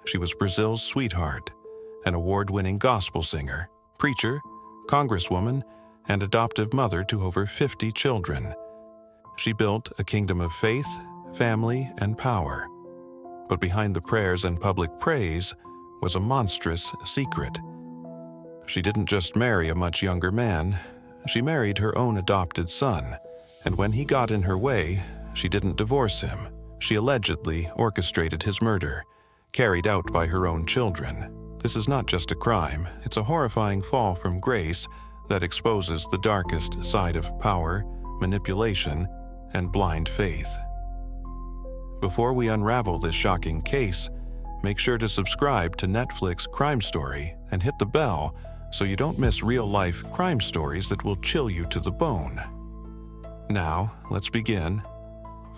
She was Brazil's sweetheart, an award-winning gospel singer, preacher, congresswoman, and adoptive mother to over 50 children. She built a kingdom of faith, family, and power. But behind the prayers and public praise was a monstrous secret. She didn't just marry a much younger man, she married her own adopted son, and when he got in her way, she didn't divorce him. She allegedly orchestrated his murder, carried out by her own children. This is not just a crime, it's a horrifying fall from grace that exposes the darkest side of power, manipulation, and blind faith. Before we unravel this shocking case, make sure to subscribe to Netflix Crime Story and hit the bell so you don't miss real-life crime stories that will chill you to the bone. Now, let's begin.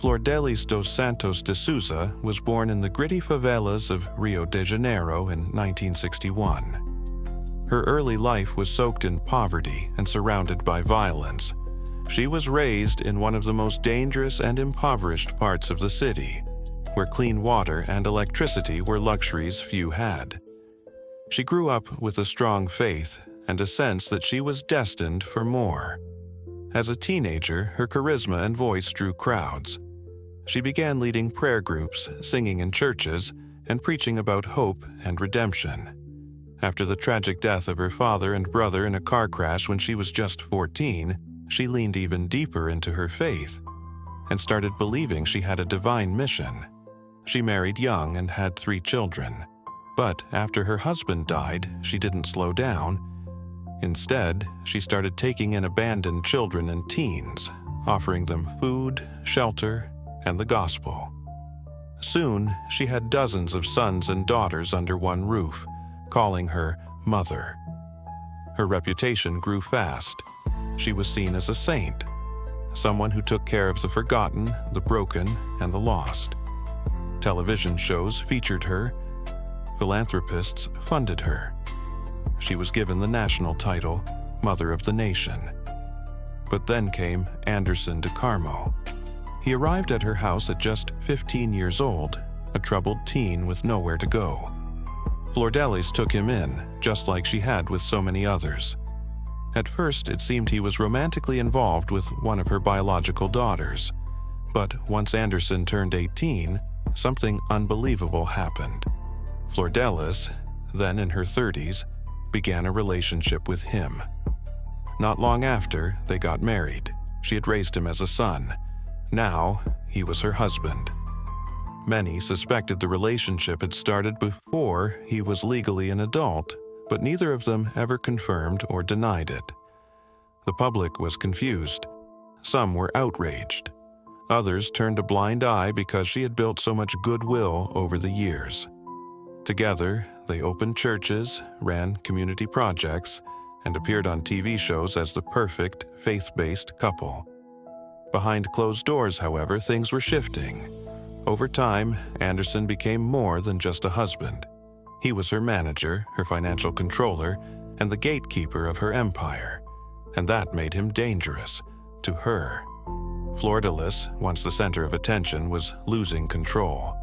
Flordelis dos Santos de Souza was born in the gritty favelas of Rio de Janeiro in 1961. Her early life was soaked in poverty and surrounded by violence. She was raised in one of the most dangerous and impoverished parts of the city, where clean water and electricity were luxuries few had. She grew up with a strong faith and a sense that she was destined for more. As a teenager, her charisma and voice drew crowds. She began leading prayer groups, singing in churches, and preaching about hope and redemption. After the tragic death of her father and brother in a car crash when she was just 14, she leaned even deeper into her faith and started believing she had a divine mission. She married young and had 3 children. But after her husband died, she didn't slow down. Instead, she started taking in abandoned children and teens, offering them food, shelter, and the gospel. Soon, she had dozens of sons and daughters under one roof, calling her Mother. Her reputation grew fast. She was seen as a saint, someone who took care of the forgotten, the broken, and the lost. Television shows featured her. Philanthropists funded her. She was given the national title, Mother of the Nation. But then came Anderson de Carmo. He arrived at her house at just 15 years old, a troubled teen with nowhere to go. Flordelis took him in, just like she had with so many others. At first, it seemed he was romantically involved with one of her biological daughters. But once Anderson turned 18, something unbelievable happened. Flordelis, then in her 30s, began a relationship with him. Not long after, they got married. She had raised him as a son. Now, he was her husband. Many suspected the relationship had started before he was legally an adult, but neither of them ever confirmed or denied it. The public was confused. Some were outraged. Others turned a blind eye because she had built so much goodwill over the years. Together, they opened churches, ran community projects, and appeared on TV shows as the perfect, faith-based couple. Behind closed doors, however, things were shifting. Over time, Anderson became more than just a husband. He was her manager, her financial controller, and the gatekeeper of her empire. And that made him dangerous to her. Flordelis, once the center of attention, was losing control.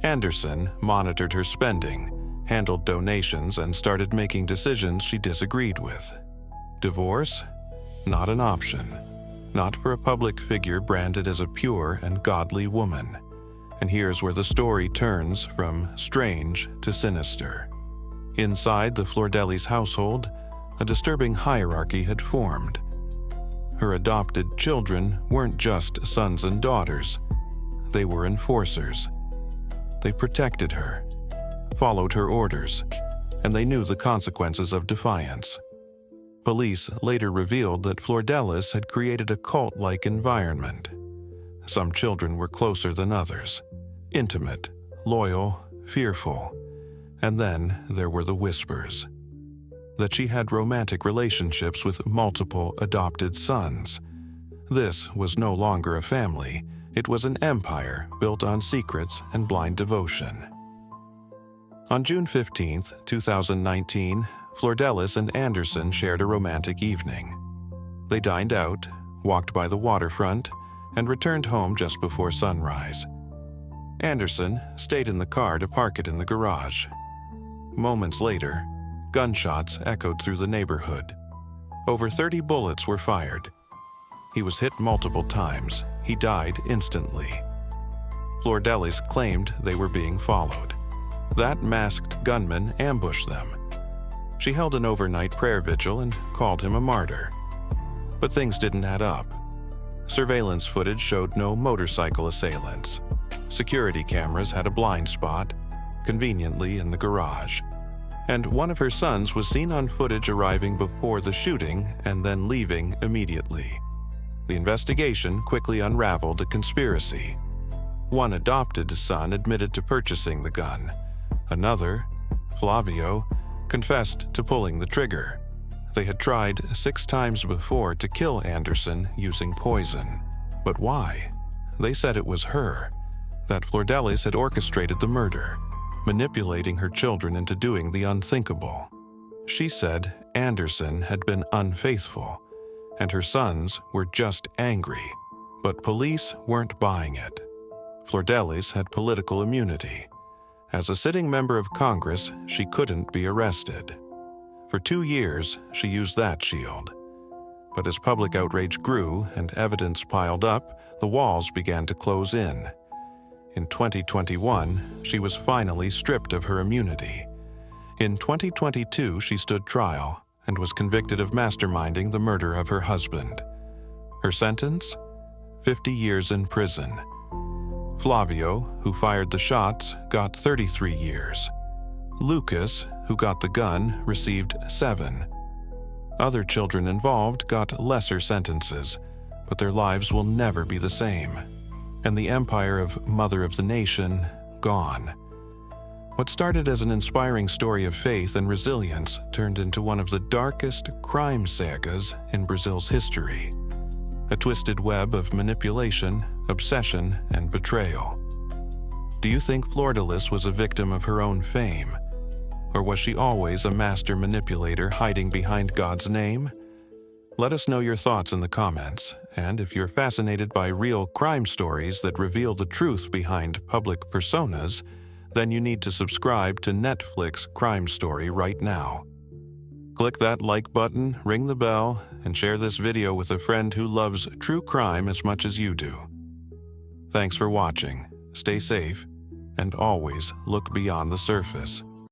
Anderson monitored her spending, handled donations, and started making decisions she disagreed with. Divorce? Not an option. Not for a public figure branded as a pure and godly woman. And here's where the story turns from strange to sinister. Inside the Flordelis household, a disturbing hierarchy had formed. Her adopted children weren't just sons and daughters. They were enforcers. They protected her, followed her orders, and they knew the consequences of defiance. Police later revealed that Flordelis had created a cult-like environment. Some children were closer than others, intimate, loyal, fearful. And then there were the whispers. That she had romantic relationships with multiple adopted sons. This was no longer a family. It was an empire built on secrets and blind devotion. On June 15, 2019, Flordelis and Anderson shared a romantic evening. They dined out, walked by the waterfront, and returned home just before sunrise. Anderson stayed in the car to park it in the garage. Moments later, gunshots echoed through the neighborhood. Over 30 bullets were fired. He was hit multiple times. He died instantly. Flordelis claimed they were being followed. That masked gunman ambushed them. She held an overnight prayer vigil and called him a martyr. But things didn't add up. Surveillance footage showed no motorcycle assailants. Security cameras had a blind spot, conveniently in the garage. And one of her sons was seen on footage arriving before the shooting and then leaving immediately. The investigation quickly unraveled a conspiracy. One adopted son admitted to purchasing the gun. Another, Flavio, confessed to pulling the trigger. They had tried 6 times before to kill Anderson using poison. But why? They said it was her, that Flordelis had orchestrated the murder, manipulating her children into doing the unthinkable. She said Anderson had been unfaithful, and her sons were just angry. But police weren't buying it. Flordelis had political immunity. As a sitting member of Congress, she couldn't be arrested. For 2 years, she used that shield. But as public outrage grew and evidence piled up, the walls began to close in. In 2021, she was finally stripped of her immunity. In 2022, she stood trial and was convicted of masterminding the murder of her husband. Her sentence? 50 years in prison. Flavio, who fired the shots, got 33 years. Lucas, who got the gun, received 7. Other children involved got lesser sentences, but their lives will never be the same. And the empire of Mother of the Nation, gone. What started as an inspiring story of faith and resilience turned into one of the darkest crime sagas in Brazil's history. A twisted web of manipulation, obsession, and betrayal. Do you think Flordelis was a victim of her own fame? Or was she always a master manipulator hiding behind God's name? Let us know your thoughts in the comments, and if you're fascinated by real crime stories that reveal the truth behind public personas, then you need to subscribe to Netflix Crime Story right now. Click that like button, ring the bell, and share this video with a friend who loves true crime as much as you do. Thanks for watching, stay safe, and always look beyond the surface.